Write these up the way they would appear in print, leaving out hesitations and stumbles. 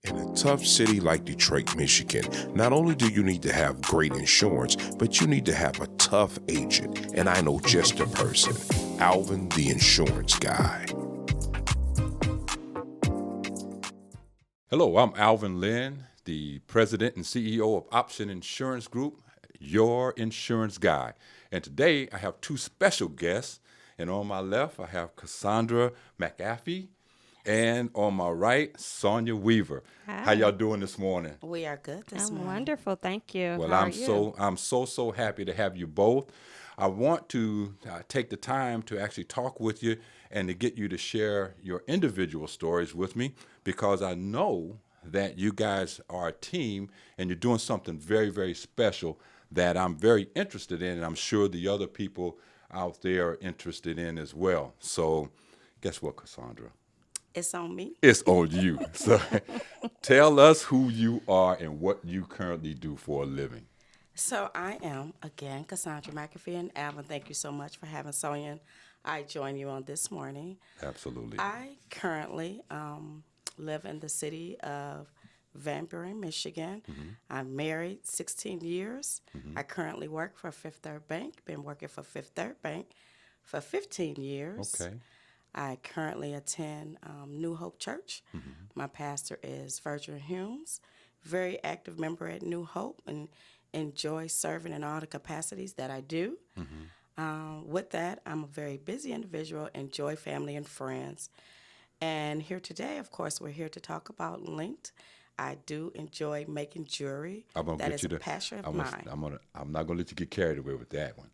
In a tough city like Detroit, Michigan, not only do you need to have great insurance, but you need to have a tough agent. And I know just the person, Alvin, the insurance guy. Hello, I'm Alvin Lynn, the president and CEO of Option Insurance Group, your insurance guy. And today I have two special guests. And on my left, I have Cassandra McAfee. And on my right, Sonia Weaver. Hi. How y'all doing this morning? We are good this I'm morning. wonderful, thank you. Well, How are I'm you? so happy to have you both. I want to take the time to actually talk with you and to get you to share your individual stories with me, because I know that you guys are a team and you're doing something very, very special that I'm very interested in, and I'm sure the other people out there are interested in as well. So guess what, Cassandra? It's on me. It's on you. So tell us who you are and what you currently do for a living. So I am, again, Cassandra McAfee and Alvin. Thank you so much for having Sonia and I join you on this morning. Absolutely. I currently live in the city of Van Buren, Michigan. I'm married 16 years. I currently work for Fifth Third Bank. Been working for Fifth Third Bank for 15 years. Okay. I currently attend New Hope Church. My pastor is Virgil Humes. Very active member at New Hope and enjoy serving in all the capacities that I do. With that, I'm a very busy individual, enjoy family and friends. And here today, of course, we're here to talk about Linked. I do enjoy making jewelry. That is a passion of mine. I'm not gonna let you get carried away with that one.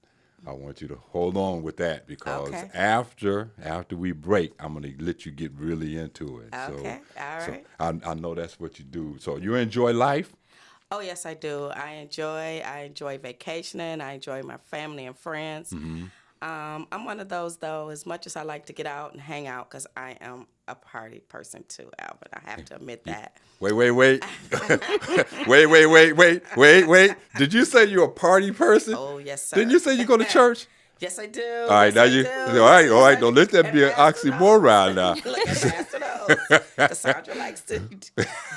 I want you to hold on with that, because Okay. after we break, I'm gonna let you get really into it. Okay, all right. I know that's what you do. So you enjoy life. Oh, yes, I do. I enjoy vacationing. I enjoy my family and friends. I'm one of those, though, as much as I like to get out and hang out, because I am a party person, too, Albert. I have to admit that. Wait. wait. Did you say you're a party person? Oh, yes, sir. Didn't you say you go to church? Yes, I do. All right, Yes, now I you. do. All right. Don't let that be an Pastor oxymoron now. knows. Look at Pastor knows. Cassandra likes to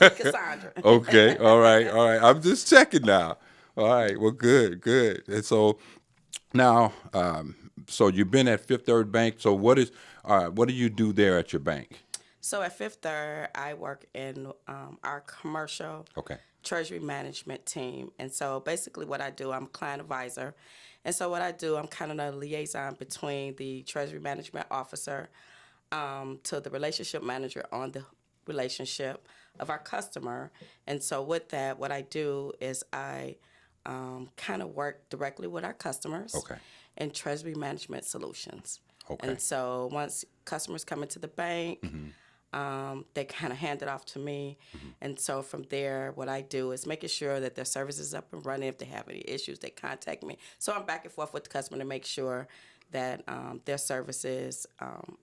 Cassandra. Okay, all right. I'm just checking now. All right, well, good. And so now, so you've been at Fifth Third Bank. So what do you do there at your bank? So at Fifth Third, I work in our commercial Okay. treasury management team. And so basically what I do, I'm a client advisor. And so what I do, I'm kind of the liaison between the treasury management officer to the relationship manager on the relationship of our customer. And so with that, what I do is I kind of work directly with our customers Okay. in treasury management solutions. Okay. And so once customers come into the bank, they kind of hand it off to me. And so from there, what I do is making sure that their service is up and running. If they have any issues, they contact me. So I'm back and forth with the customer to make sure that their services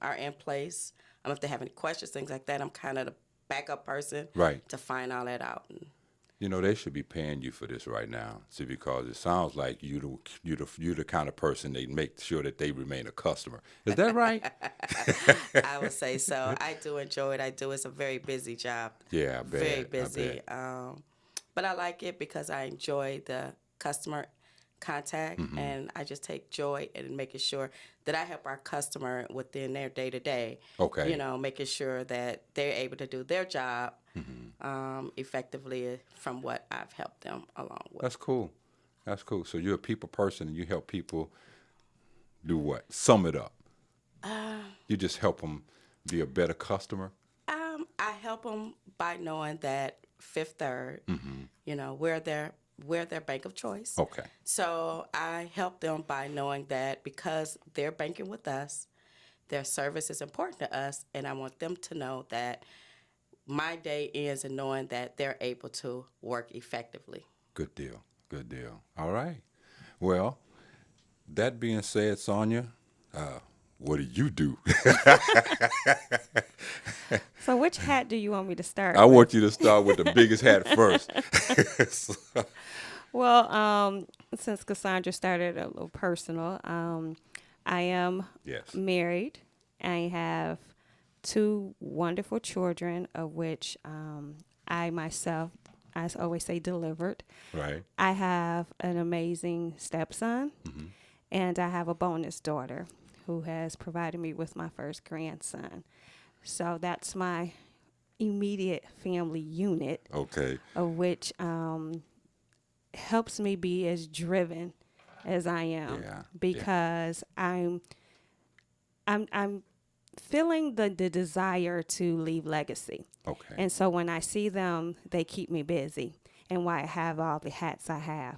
are in place. If they have any questions, things like that, I'm kind of the backup person Right. to find all that out. You know, they should be paying you for this right now. See, because it sounds like you're the kind of person they make sure that they remain a customer. Is that right? I would say so. I do enjoy it. It's a very busy job. Yeah, I bet. Very I busy. bet. But I like it because I enjoy the customer contact, and I just take joy in making sure that I help our customer within their day-to-day. Okay. Making sure that they're able to do their job effectively from what I've helped them along with. That's cool. So you're a people person and you help people do what? Sum it up. You just help them be a better customer? I help them by knowing that Fifth Third, we're their bank of choice. Okay. So I help them by knowing that because they're banking with us, their service is important to us, and I want them to know that my day ends in knowing that they're able to work effectively. Good deal. All right. Well, that being said, Sonia, what do you do? So which hat do you want me to start I with? want you to start with the biggest hat first. Well, since Cassandra started a little personal, I am Yes. married. I have two wonderful children, of which I myself, I always say, delivered. Right. I have an amazing stepson, and I have a bonus daughter who has provided me with my first grandson. So that's my immediate family unit, Okay. of which helps me be as driven as I am, Yeah. because I'm feeling the desire to leave legacy. Okay. And so when I see them, they keep me busy, and why I have all the hats I have.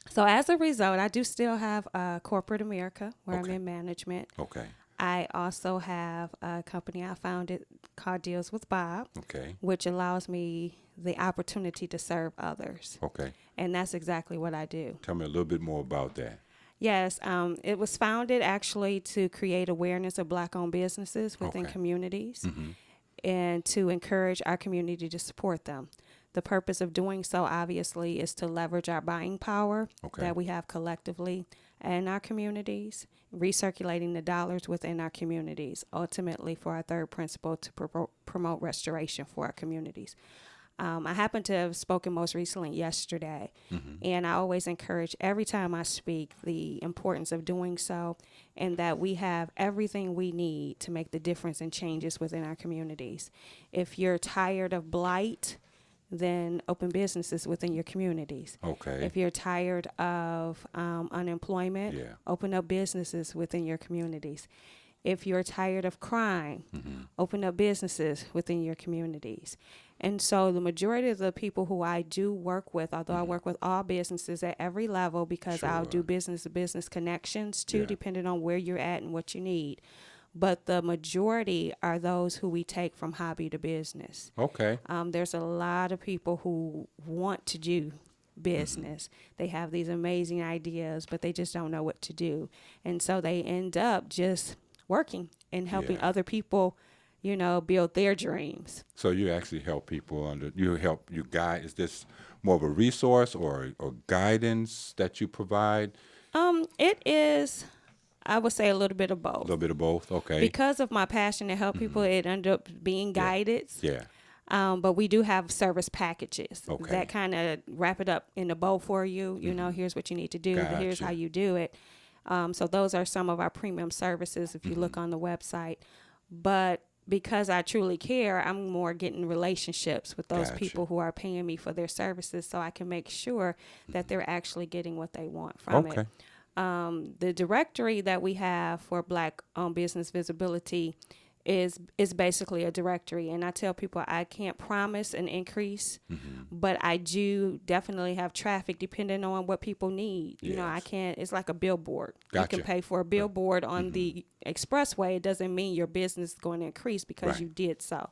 So as a result, I do still have corporate America, where I'm Okay. in management. Okay. I also have a company I founded called Deals with Bob, Okay. which allows me the opportunity to serve others. Okay. And that's exactly what I do. Tell me a little bit more about that. Yes, it was founded actually to create awareness of Black-owned businesses within Okay. communities, and to encourage our community to support them. The purpose of doing so, obviously, is to leverage our buying power Okay. that we have collectively in our communities, recirculating the dollars within our communities, ultimately for our third principle, to promote restoration for our communities. I happen to have spoken most recently yesterday, and I always encourage every time I speak the importance of doing so, and that we have everything we need to make the difference and changes within our communities. If you're tired of blight, then open businesses within your communities. Okay. If you're tired of unemployment, Yeah. open up businesses within your communities. If you're tired of crime, open up businesses within your communities. And so the majority of the people who I do work with, although I work with all businesses at every level, because I'll do business-to-business connections too, Yeah. depending on where you're at and what you need. But the majority are those who we take from hobby to business. Okay. There's a lot of people who want to do business. They have these amazing ideas, but they just don't know what to do. And so they end up just working and helping Yeah. other people, build their dreams. So you actually help people you guide. Is this more of a resource or guidance that you provide? It is, I would say, a little bit of A both. little bit of both. Okay. Because of my passion to help people, it ended up being guidance. Yeah. But we do have service packages Okay. that kind of wrap it up in a bow for you. Here's what you need to do. Here's Gotcha. how you do it. So those are some of our premium services if you look on the website. But because I truly care, I'm more getting relationships with those Gotcha. people who are paying me for their services, so I can make sure that they're actually getting what they want from Okay. it. The directory that we have for Black-owned business visibility is basically a directory. And I tell people I can't promise an increase, but I do definitely have traffic depending on what people need. I Yes. can't, it's like a billboard. You Gotcha. can pay for a billboard on the expressway. It doesn't mean your business is going to increase because Right. you did so.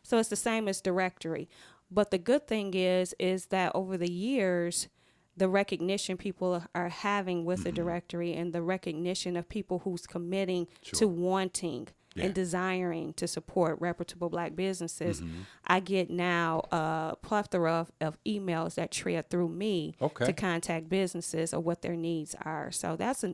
So it's the same as directory. But the good thing is that over the years, the recognition people are having with the directory, and the recognition of people who's committing to wanting and desiring to support reputable Black businesses, I get now a plethora of emails that tread through me to contact businesses of what their needs are. So that's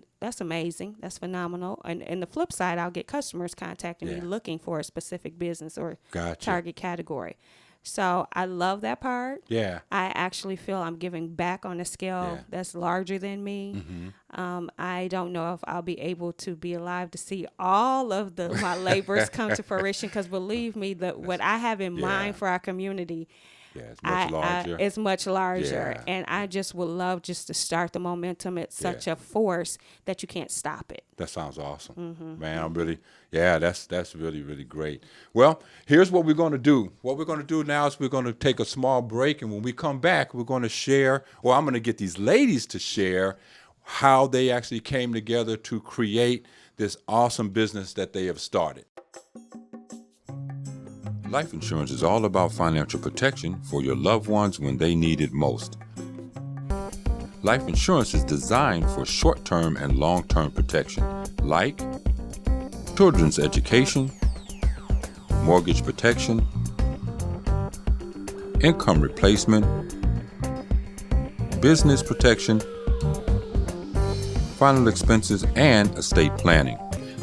amazing. That's phenomenal. And the flip side, I'll get customers contacting me looking for a specific business or target category. So I love that part. Yeah. I actually feel I'm giving back on a scale that's larger than me. I don't know if I'll be able to be alive to see all of my labors come to fruition, because believe me, what I have in mind for our community, it's much larger. It's much larger. Yeah. And I just would love just to start the momentum at such a force that you can't stop it. That sounds awesome. Man, I'm really, that's really, really great. Well, here's what we're going to do. What we're going to do now is we're going to take a small break, and when we come back, we're going to share, or I'm going to get these ladies to share how they actually came together to create this awesome business that they have started. Life insurance is all about financial protection for your loved ones when they need it most. Life insurance is designed for short-term and long-term protection, like children's education, mortgage protection, income replacement, business protection, final expenses, and estate planning.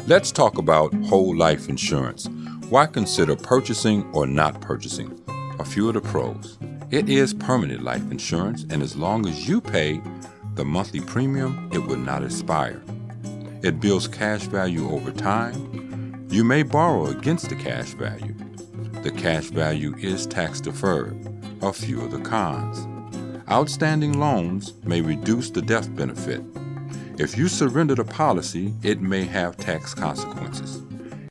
Let's talk about whole life insurance. Why consider purchasing or not purchasing? A few of the pros. It is permanent life insurance, and as long as you pay the monthly premium, it will not expire. It builds cash value over time. You may borrow against the cash value. The cash value is tax deferred. A few of the cons. Outstanding loans may reduce the death benefit. If you surrender the policy, it may have tax consequences.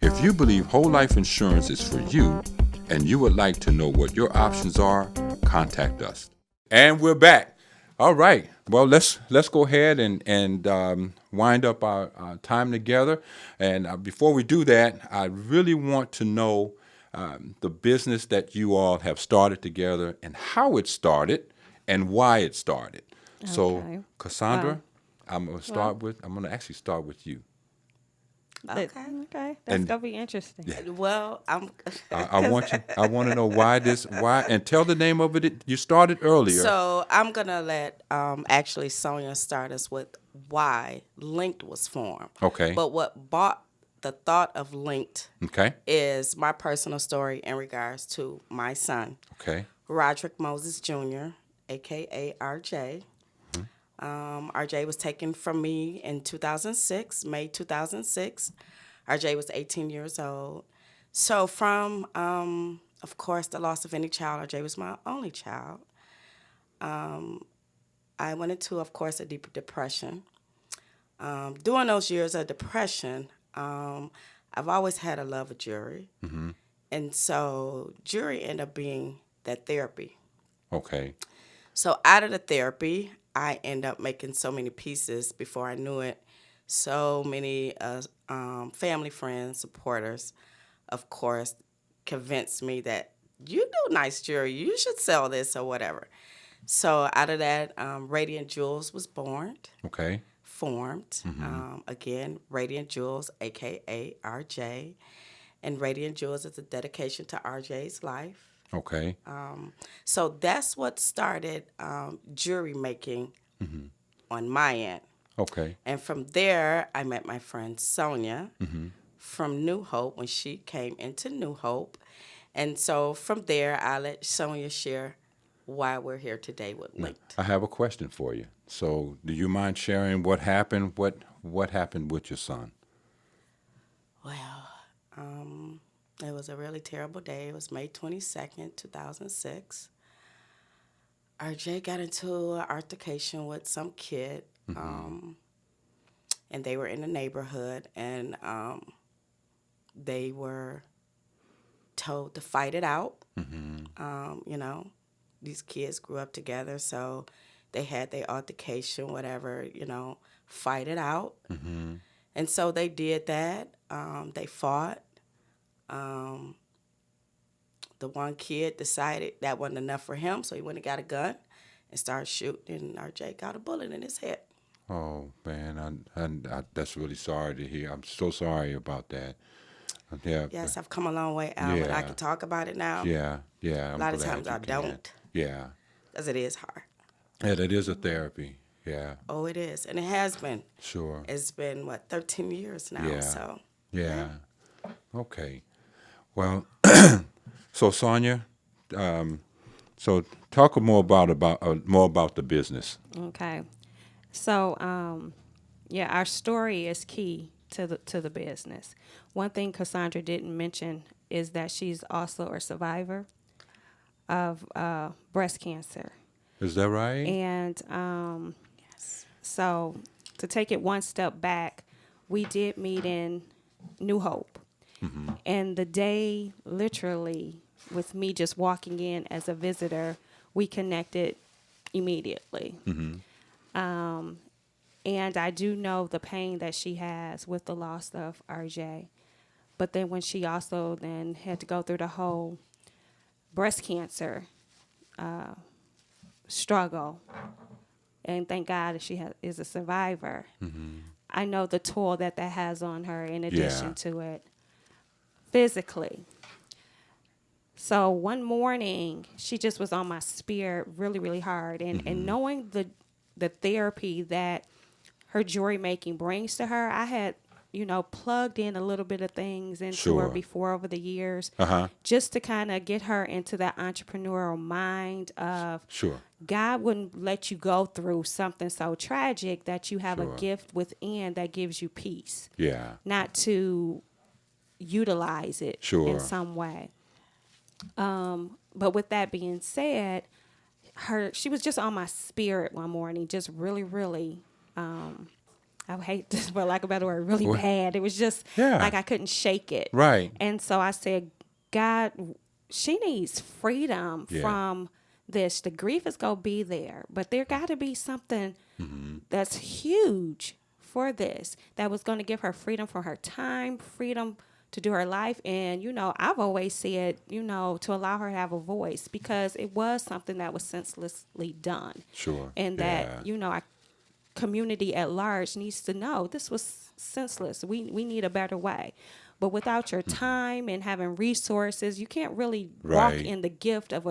If you believe whole life insurance is for you and you would like to know what your options are, contact us. And we're back. All right. Well, let's go ahead and wind up our time together. And before we do that, I really want to know the business that you all have started together and how it started and why it started. Okay. So, Cassandra, I'm going to actually start with you. Okay. That's gonna be interesting. Yeah. Well, I want to know why, and tell the name of it. You started earlier. So I'm gonna let actually Sonia start us with why Linked was formed. Okay. But what brought the thought of Linked is my personal story in regards to my son. Okay. Roderick Moses Jr., aka RJ. RJ was taken from me in 2006, May 2006. RJ was 18 years old. So from, of course, the loss of any child, RJ was my only child. I went into, of course, a deeper depression. During those years of depression, I've always had a love of jury. Mm-hmm. And so jury ended up being that therapy. Okay. So out of the therapy, I end up making so many pieces before I knew it. So many family, friends, supporters, of course, convinced me that you do nice jewelry. You should sell this or whatever. So out of that, Radiant Jewels was born. Okay. Formed. Mm-hmm. Again, Radiant Jewels, a.k.a. RJ. And Radiant Jewels is a dedication to RJ's life. Okay. So that's what started jewelry making on my end. Okay. And from there, I met my friend Sonia from New Hope when she came into New Hope. And so from there, I'll let Sonia share why we're here today with Linked. I have a question for you. So do you mind sharing what happened? What happened with your son? Well, it was a really terrible day. It was May 22nd, 2006. RJ got into an altercation with some kid, and they were in the neighborhood, and they were told to fight it out. These kids grew up together, so they had their altercation, whatever, fight it out. Mm-hmm. And so they did that. They fought. The one kid decided that wasn't enough for him, so he went and got a gun and started shooting, and RJ got a bullet in his head. Oh, man, I that's really sorry to hear. I'm so sorry about that. Yeah. Yes, I've come a long way out, but I can talk about it now. Yeah. A lot of times I don't. Yeah. Because it is hard. Yeah, it is a therapy. Yeah. Oh, it is. And it has been. Sure. It's been, 13 years now. Yeah. So. Yeah. Okay. Well, so Sonia, so talk more about the business. Okay. So, our story is key to the business. One thing Cassandra didn't mention is that she's also a survivor of breast cancer. Is that right? And yes. So to take it one step back, we did meet in New Hope. Mm-hmm. And the day, literally, with me just walking in as a visitor, we connected immediately. Mm-hmm. And I do know the pain that she has with the loss of RJ. But then when she also then had to go through the whole breast cancer struggle, and thank God that she is a survivor, I know the toll that has on her in addition to it physically. So one morning, she just was on my spirit really, really hard. And knowing the therapy that her jewelry making brings to her, I had, plugged in a little bit of things into Sure. her before over the years, just to kind of get her into that entrepreneurial mind of Sure. God wouldn't let you go through something so tragic that you have Sure. a gift within that gives you peace, Yeah. not to utilize it Sure. in some way. But with that being said, she was just on my spirit one morning, just really, really, I hate this, for lack of a better word, really bad. It was just like I couldn't shake it. Right. And so I said, God, she needs freedom from this. The grief is going to be there, but there got to be something that's huge for this that was going to give her freedom from her time, freedom to do her life. And, I've always said, to allow her to have a voice, because it was something that was senselessly done. Sure. And that, our community at large needs to know this was senseless. We need a better way. But without your time and having resources, you can't really walk in the gift of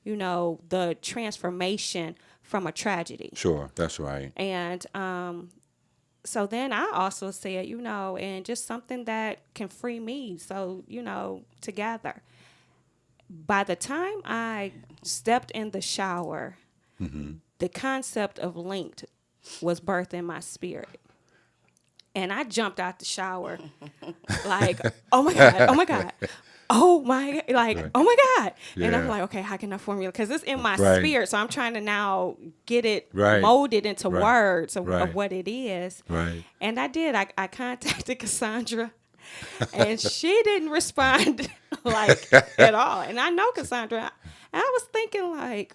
the transformation from a tragedy. Sure. That's right. And so then I also said, and just something that can free me. So, together. By the time I stepped in the shower, the concept of linked was birthed in my spirit. And I jumped out the shower like, oh my God, oh my God. Oh my, oh my God. And I'm like, okay, how can I formulate? Because it's in my spirit. So I'm trying to now get it molded into words of what it is. Right. And I did. I contacted Cassandra, and she didn't respond at all. And I know Cassandra. And I was thinking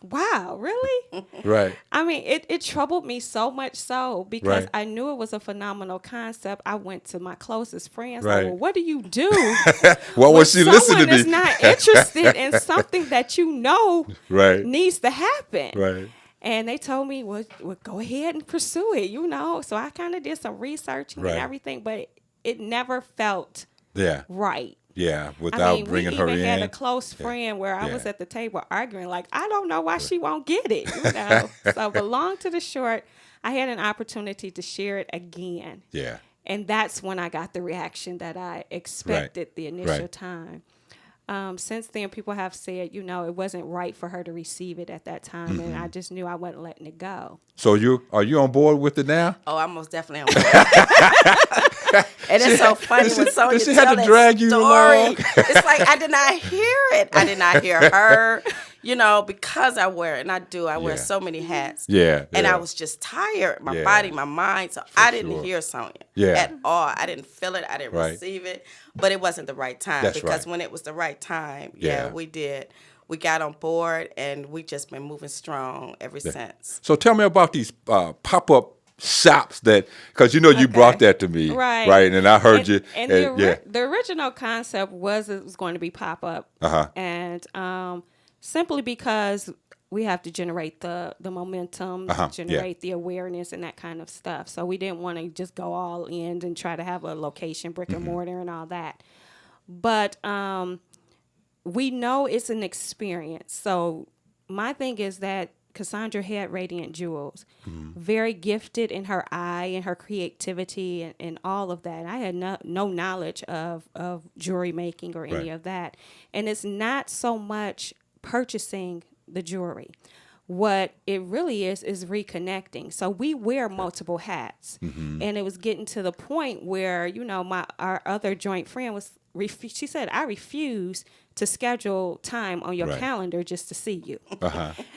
wow, really? Right. I mean, it troubled me so much so because I knew it was a phenomenal concept. I went to my closest friends. Like, well, what do you do? What was she listening to me? Someone is not interested in something that needs to happen. Right. And they told me, well, go ahead and pursue it, So I kind of did some researching and everything, but it never felt right. Yeah, without bringing her in. We even had a close friend where I was at the table arguing, I don't know why she won't get it, So, but long to the short, I had an opportunity to share it again. Yeah. And that's when I got the reaction that I expected the initial time. Since then, people have said, it wasn't right for her to receive it at that time, and I just knew I wasn't letting it go. So are you on board with it now? Oh, I'm most definitely on board. And it's so funny when Sonia she had to drag you along? It's like I did not hear it. I did not hear her. Because I wear it, and I wear so many hats. Yeah. And I was just tired, my body, my mind. So I didn't hear Sonia at all. I didn't feel it. I didn't receive it. But it wasn't the right time. That's because when it was the right time, we did. We got on board, and we just been moving strong ever since. So tell me about these pop-up shops because you brought that to me, right? And I heard you. And the original concept was it was going to be pop-up. And simply because we have to generate the momentum, generate the awareness and that kind of stuff. So we didn't want to just go all in and try to have a location, brick and mortar and all that. But we know it's an experience. So my thing is that Cassandra had radiant jewels, very gifted in her eye and her creativity and all of that. I had no knowledge of jewelry making or any of that. And it's not so much purchasing the jewelry. What it really is reconnecting. So we wear multiple hats, and it was getting to the point where our other joint friend she said, I refuse to schedule time on your calendar just to see you.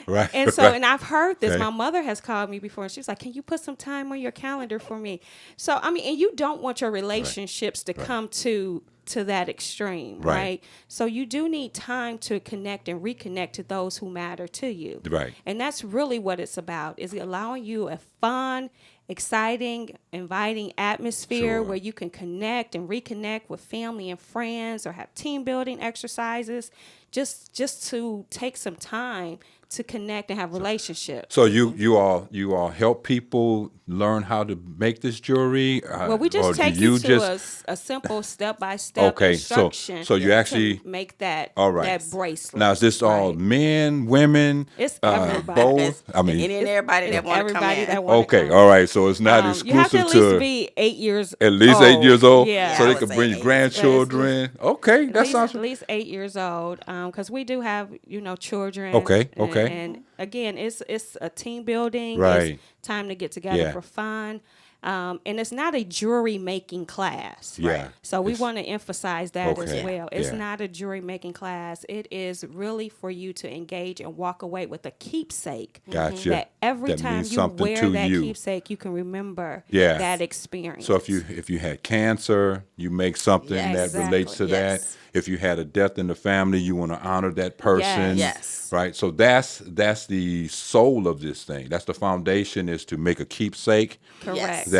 Right. And so, and I've heard this. My mother has called me before, and she was like, can you put some time on your calendar for me? So, I mean, and you don't want your relationships to come to that extreme, right? So you do need time to connect and reconnect to those who matter to you. Right. And that's really what it's about, is allowing you a fun, exciting, inviting atmosphere where you can connect and reconnect with family and friends or have team building exercises just to take some time to connect and have relationships. So you all help people learn how to make this jewelry? Well, we or just do take you to a simple step-by-step Okay, instruction. so you to actually make that all right. that bracelet. Now is this all Right. men, women, It's everybody. both? I mean, Any and everybody that want to come everybody in. that want okay, to all right. So it's not You have to exclusive at least to be 8 years at least old. 8 years old, Yeah. so I they would could say bring 8. grandchildren. Okay, that sounds. At least 8 years old, because we do have children. Okay, and, okay. And again, it's a team building. Right. It's time to get together Yeah. for fun. And it's not a jewelry making class. Yeah. So we It's- want to emphasize that Okay. as well. It's Yeah. not a jewelry making class. It is really for you to engage and walk away with a keepsake. Gotcha. That every That time means you something wear to that you. keepsake, you can remember Yeah. that experience. So if you had cancer, you make something Yes, that relates to exactly. that. Yes. If you had a death in the family, you want to honor that person. Yes. Right. So that's the soul of this thing. That's the foundation, is to make a keepsake Correct. Yes.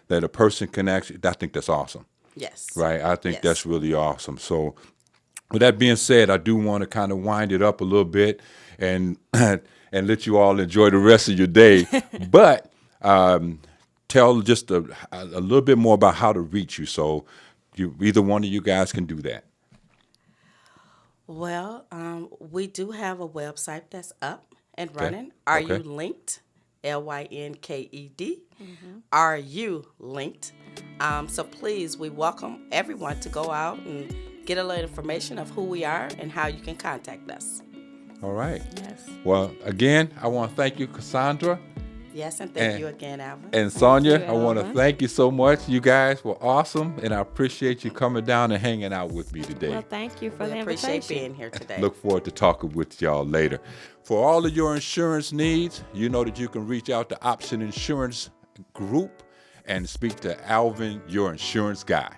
that a person can actually. I think that's awesome. Yes. Right. I think Yes. that's really awesome. So with that being said, I do want to kind of wind it up a little bit and and let you all enjoy the rest of your day. But tell just a little bit more about how to reach you. So either one of you guys can do that. Well, we do have a website that's up and Okay. running. Are Okay. you linked? LYNKED. Are you linked? So please, we welcome everyone to go out and get a little information of who we are and how you can contact us. All right. Yes. Well, again, I want to thank you, Cassandra. Yes, and thank And- you again, Alvin. And Sonia, you, I want to Alvin. thank you so much. You guys were awesome, and I appreciate you coming down and hanging out with me today. Well, thank you for we the appreciate invitation. being here today. Look forward to talking with y'all later. For all of your insurance needs, you know that you can reach out to Option Insurance Group and speak to Alvin, your insurance guy.